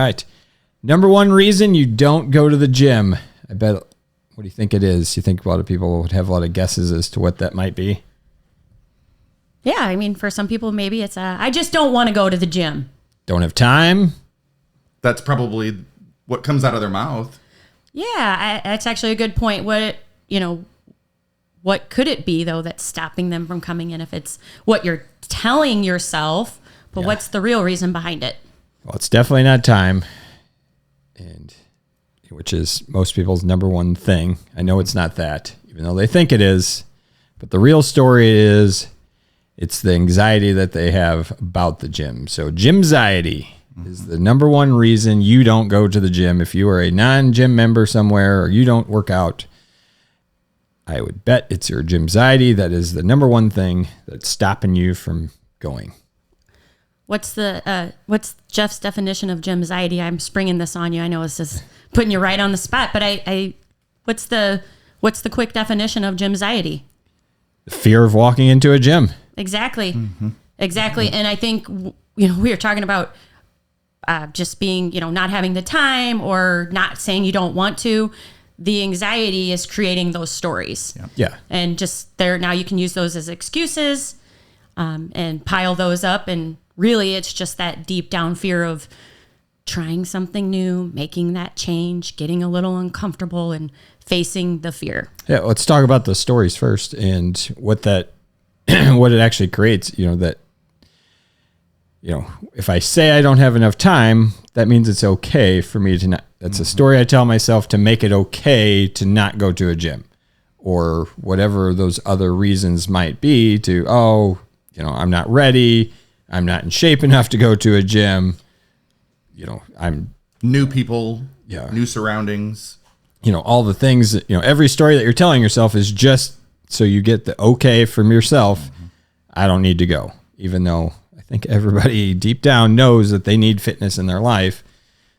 All right. Number one reason you don't go to the gym. I bet, what do you think it is? You think a lot of people would have a lot of guesses as to what that might be? Yeah, I mean, for some people, maybe it's I just don't want to go to the gym. Don't have time? That's probably what comes out of their mouth. Yeah, that's actually a good point. What could it be, though, that's stopping them from coming in if it's what you're telling yourself, but what's the real reason behind it? Well, it's definitely not time, and which is most people's number one thing. I know it's not that, even though they think it is, but the real story is it's the anxiety that they have about the gym. So GymXiety is the number one reason you don't go to the gym. If you are a non-gym member somewhere or you don't work out, I would bet it's your GymXiety that is the number one thing that's stopping you from going. What's Jeff's definition of GymXiety? I'm springing this on you. I know this is putting you right on the spot, but what's the quick definition of GymXiety? The fear of walking into a gym. Exactly. Mm-hmm. Exactly. And I think, we were talking about just being, not having the time or not saying you don't want to. The anxiety is creating those stories. Yeah. And just now you can use those as excuses and pile those up. And really it's just that deep down fear of trying something new, making that change, getting a little uncomfortable and facing the fear. Yeah. Let's talk about the stories first and what what it actually creates, if I say I don't have enough time, that means it's okay for me to not. That's a story I tell myself to make it okay to not go to a gym or whatever those other reasons might be I'm not ready. I'm not in shape enough to go to a gym. I'm new people, new surroundings, all the things that, every story that you're telling yourself is just so you get the okay from yourself. Mm-hmm. I don't need to go, even though I think everybody deep down knows that they need fitness in their life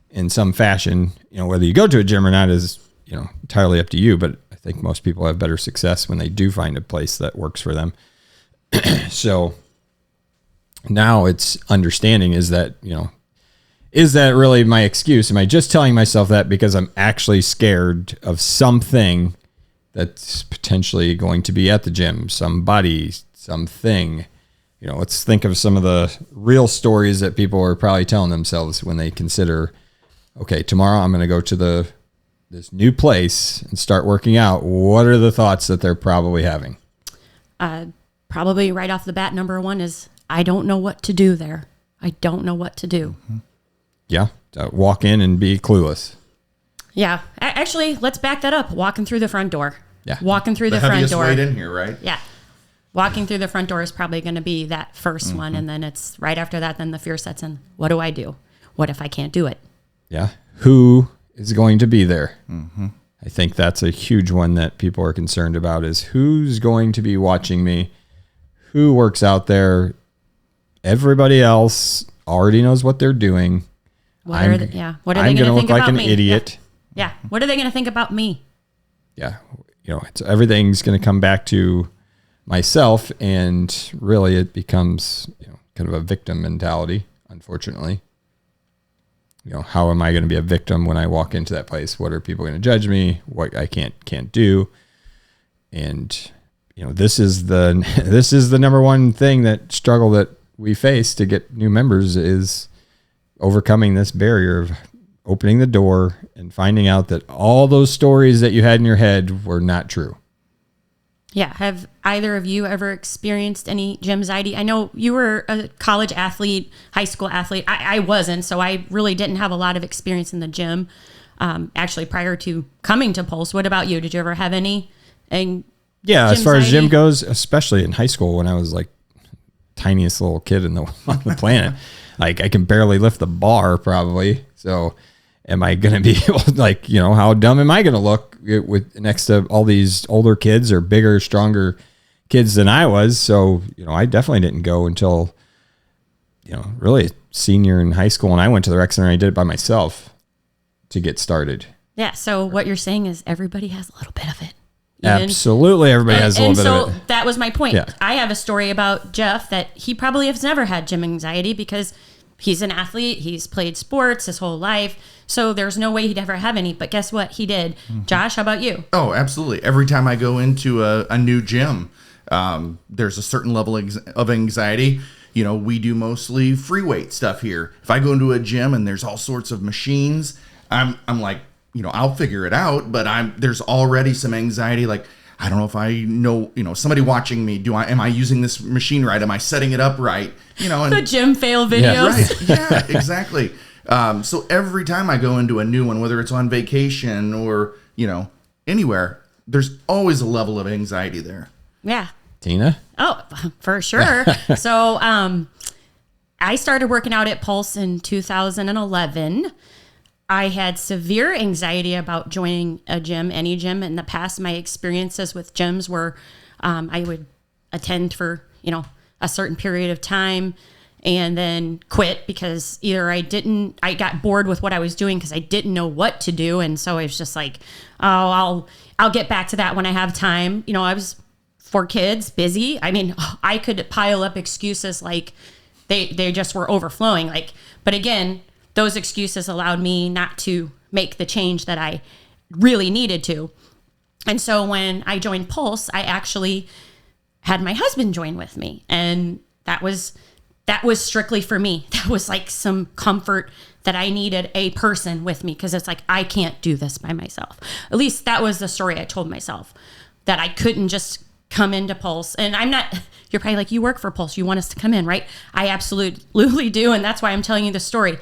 in some fashion. Whether you go to a gym or not is, entirely up to you. But I think most people have better success when they do find a place that works for them. So now it's understanding is that really my excuse? Am I just telling myself that because I'm actually scared of something that's potentially going to be at the gym, somebody, something? Let's think of some of the real stories that people are probably telling themselves when they consider, okay, tomorrow I'm going to go to this new place and start working out. What are the thoughts that they're probably having? Probably right off the bat, number one is, I don't know what to do there. I don't know what to do. Mm-hmm. Yeah. Walk in and be clueless. Yeah. Actually, let's back that up. Walking through the front door. Yeah. Walking through the front door. Heaviest weight in here, right? Yeah. Walking through the front door is probably going to be that first one. And then it's right after that, then the fear sets in. What do I do? What if I can't do it? Yeah. Who is going to be there? Mm-hmm. I think that's a huge one that people are concerned about is who's going to be watching me? Who works out there? Everybody else already knows what they're doing. What are they going to think about me? I'm going to look like an idiot. Yeah. What are they going to think about me? Yeah. Everything's going to come back to myself, and really it becomes kind of a victim mentality, unfortunately. How am I going to be a victim when I walk into that place? What are people going to judge me? What I can't do? And this is the number one thing struggle that we face to get new members is overcoming this barrier of opening the door and finding out that all those stories that you had in your head were not true. Yeah. Have either of you ever experienced any GymXiety? I know you were a college athlete, high school athlete. I wasn't, so I really didn't have a lot of experience in the gym. Actually, prior to coming to Pulse, what about you? Did you ever have any? Yeah, as far as gym goes, especially in high school when I was like tiniest little kid on the planet, like I can barely lift the bar probably. So am I going to be like, how dumb am I going to look with next to all these older kids or bigger, stronger kids than I was? So, I definitely didn't go until, really senior in high school. And I went to the rec center and I did it by myself to get started. Yeah. So what you're saying is everybody has a little bit of it. Absolutely. Everybody has a little bit of it. So that was my point. Yeah. I have a story about Jeff that he probably has never had gym anxiety because He's an athlete. He's played sports his whole life. So there's no way he'd ever have any. But guess what? He did. Josh, how about you? Oh, absolutely. Every time I go into a new gym, there's a certain level of anxiety. You know, we do mostly free weight stuff here. If I go into a gym and there's all sorts of machines, I'm like, you know, I'll figure it out. But there's already some anxiety. Like, I don't know if I know, you know, somebody watching me. Am I using this machine right? Am I setting it up right? You know, and the gym fail videos. Right. Yeah, exactly. So every time I go into a new one, whether it's on vacation or, you know, anywhere, there's always a level of anxiety there. Yeah. Tina? Oh, for sure. So I started working out at Pulse in 2011. I had severe anxiety about joining a gym, any gym. In the past, my experiences with gyms were I would attend for, you know, a certain period of time and then quit because either I got bored with what I was doing because I didn't know what to do. And so I was just like, oh, I'll get back to that when I have time. You know, I was 4 kids, busy. I mean, I could pile up excuses like they just were overflowing. Like, but again, those excuses allowed me not to make the change that I really needed to. And so when I joined Pulse, I actually had my husband join with me. And that was strictly for me. That was like some comfort that I needed a person with me because it's like, I can't do this by myself. At least that was the story I told myself, that I couldn't just come into Pulse. And you're probably like, you work for Pulse. You want us to come in, right? I absolutely do. And that's why I'm telling you the story.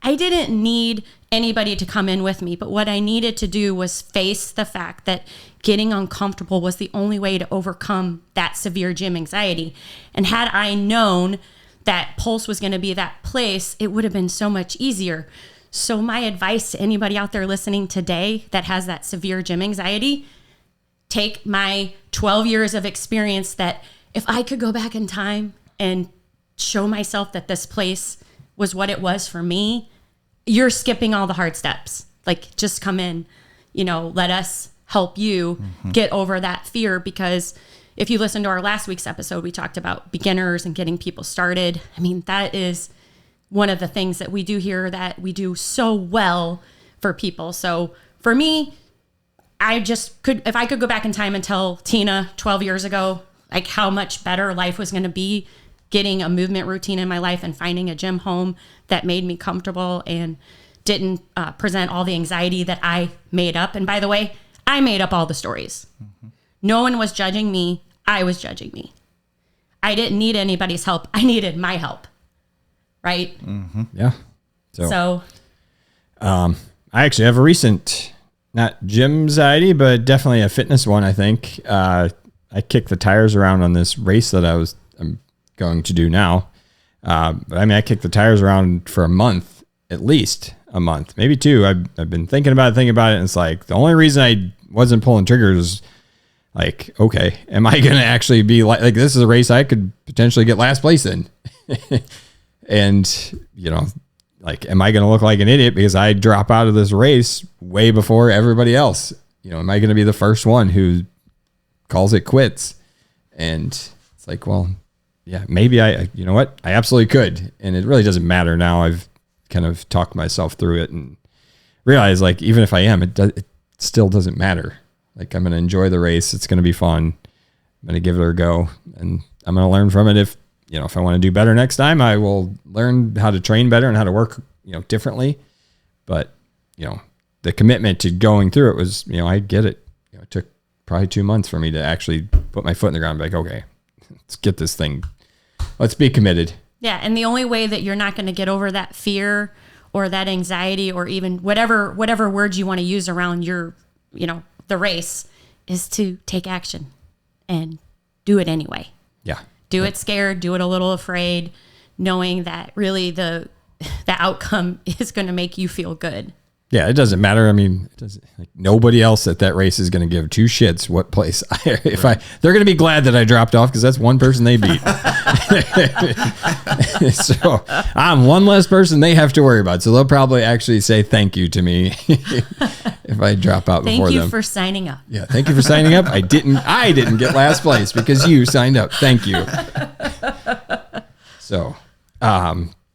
I didn't need anybody to come in with me, but what I needed to do was face the fact that getting uncomfortable was the only way to overcome that severe gym anxiety. And had I known that Pulse was going to be that place, it would have been so much easier. So my advice to anybody out there listening today that has that severe gym anxiety, take my 12 years of experience that if I could go back in time and show myself that this place was what it was for me, you're skipping all the hard steps. Like, just come in, you know, let us help you get over that fear. Because if you listen to our last week's episode, we talked about beginners and getting people started. I mean, that is one of the things that we do here that we do so well for people. So for me, I just if I could go back in time and tell Tina 12 years ago, like how much better life was going to be, getting a movement routine in my life and finding a gym home that made me comfortable and didn't present all the anxiety that I made up. And by the way, I made up all the stories. No one was judging me. I was judging me. I didn't need anybody's help. I needed my help. Right? Yeah. So I actually have a recent, not GymXiety, but definitely a fitness one, I think. I kicked the tires around on this race that I'm going to do now. But I mean, I kicked the tires around for a month, at least a month, maybe 2. I've been thinking about it. And it's like, the only reason I wasn't pulling triggers is like, okay, am I going to actually be like this is a race I could potentially get last place in? And, you know, like, am I going to look like an idiot because I drop out of this race way before everybody else? You know, am I going to be the first one who calls it quits? And it's like, well, yeah, maybe you know what? I absolutely could. And it really doesn't matter now. I've kind of talked myself through it and realized, like, even if I am, it still doesn't matter. Like, I'm going to enjoy the race. It's going to be fun. I'm going to give it a go, and I'm going to learn from it. If I want to do better next time, I will learn how to train better and how to work, differently. But, the commitment to going through it was, I get it. It took probably 2 months for me to actually put my foot in the ground and be like, okay, let's get this thing. Let's be committed. Yeah. And the only way that you're not going to get over that fear or that anxiety or even whatever words you want to use around your, the race is to take action and do it anyway. Yeah. Do it scared, do it a little afraid, knowing that really the outcome is going to make you feel good. Yeah, it doesn't matter. I mean, nobody else at that race is going to give 2 shits what place they're going to be glad that I dropped off because that's one person they beat. So I'm one less person they have to worry about. So they'll probably actually say thank you to me if I drop out before them. Thank you for signing up. Yeah, thank you for signing up. I didn't get last place because you signed up. Thank you. So,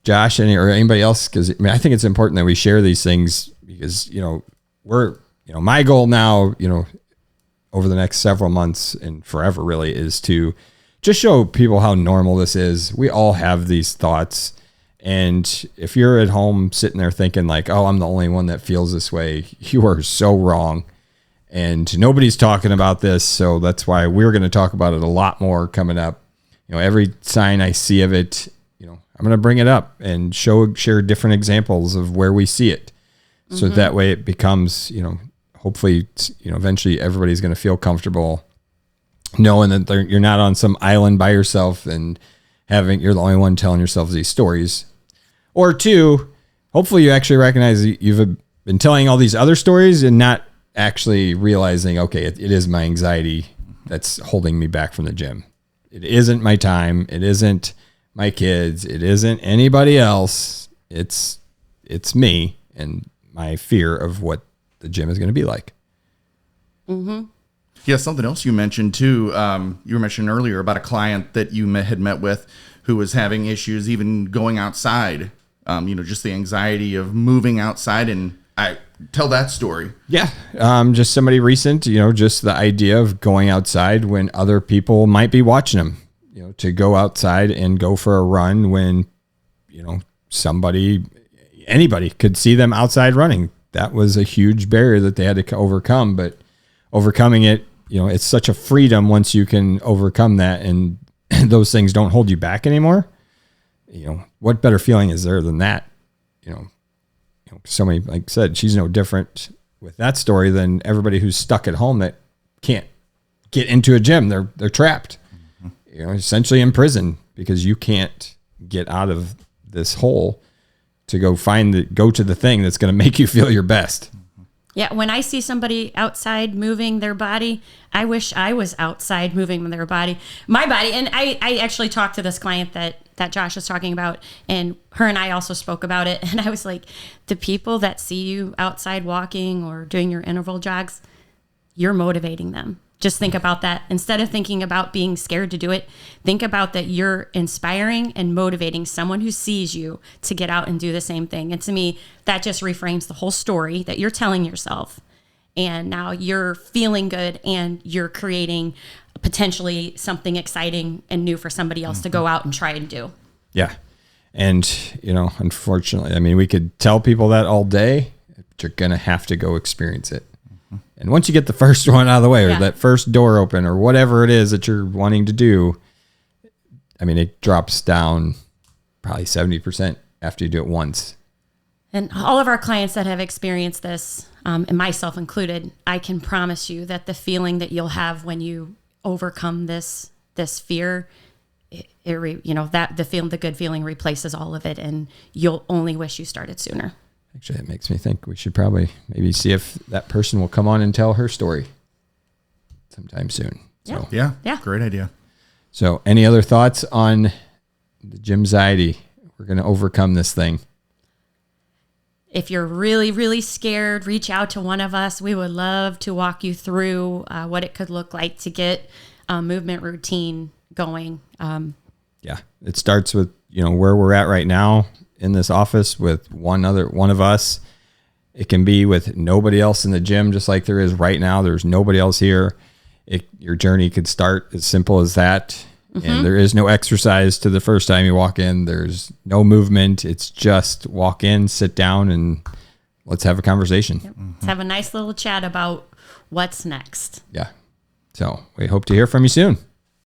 Josh or anybody else, because I think it's important that we share these things because, my goal now, over the next several months and forever really is to just show people how normal this is. We all have these thoughts. And if you're at home sitting there thinking like, oh, I'm the only one that feels this way, you are so wrong. And nobody's talking about this. So that's why we're going to talk about it a lot more coming up. Every sign I see of it, I'm going to bring it up and share different examples of where we see it. So that way it becomes, hopefully, eventually everybody's going to feel comfortable knowing that you're not on some island by yourself and you're the only one telling yourself these stories. Or two, hopefully you actually recognize you've been telling all these other stories and not actually realizing, okay, it is my anxiety that's holding me back from the gym. It isn't my time. It isn't my kids. It isn't anybody else. It's me and my fear of what the gym is going to be like. Mm-hmm. Yeah, something else you mentioned too. You were mentioning earlier about a client that you had met with who was having issues even going outside. Just the anxiety of moving outside. And I tell that story. Yeah, just somebody recent. Just the idea of going outside when other people might be watching them. To go outside and go for a run when anybody could see them outside running. That was a huge barrier that they had to overcome. But overcoming it, it's such a freedom once you can overcome that and those things don't hold you back anymore. What better feeling is there than that? Somebody, like I said, she's no different with that story than everybody who's stuck at home that can't get into a gym. They're trapped, essentially in prison because you can't get out of this hole to go to the thing that's going to make you feel your best. Yeah, when I see somebody outside moving their body, I wish I was outside moving my body. And I actually talked to this client that Josh was talking about, and her and I also spoke about it. And I was like, the people that see you outside walking or doing your interval jogs, you're motivating them. Just think about that. Instead of thinking about being scared to do it, think about that you're inspiring and motivating someone who sees you to get out and do the same thing. And to me, that just reframes the whole story that you're telling yourself. And now you're feeling good and you're creating potentially something exciting and new for somebody else to go out and try and do. Yeah. And, unfortunately, we could tell people that all day, but you're going to have to go experience it. And once you get the first one out of the way or that first door open or whatever it is that you're wanting to do, it drops down probably 70% after you do it once. And all of our clients that have experienced this, and myself included, I can promise you that the feeling that you'll have when you overcome this fear, the good feeling replaces all of it, and you'll only wish you started sooner. Actually, it makes me think we should probably maybe see if that person will come on and tell her story sometime soon. Yeah. So, yeah. Great idea. So any other thoughts on the GymXiety? We're going to overcome this thing. If you're really, really scared, reach out to one of us. We would love to walk you through what it could look like to get a movement routine going. It starts with, where we're at right now in this office with one of us. It can be with nobody else in the gym, just like there is right now. There's nobody else here. Your journey could start as simple as that. And there is no exercise to the first time you walk in. There's no movement. It's just walk in, sit down, and let's have a conversation. Yep. Let's have a nice little chat about what's next. Yeah. So we hope to hear from you soon.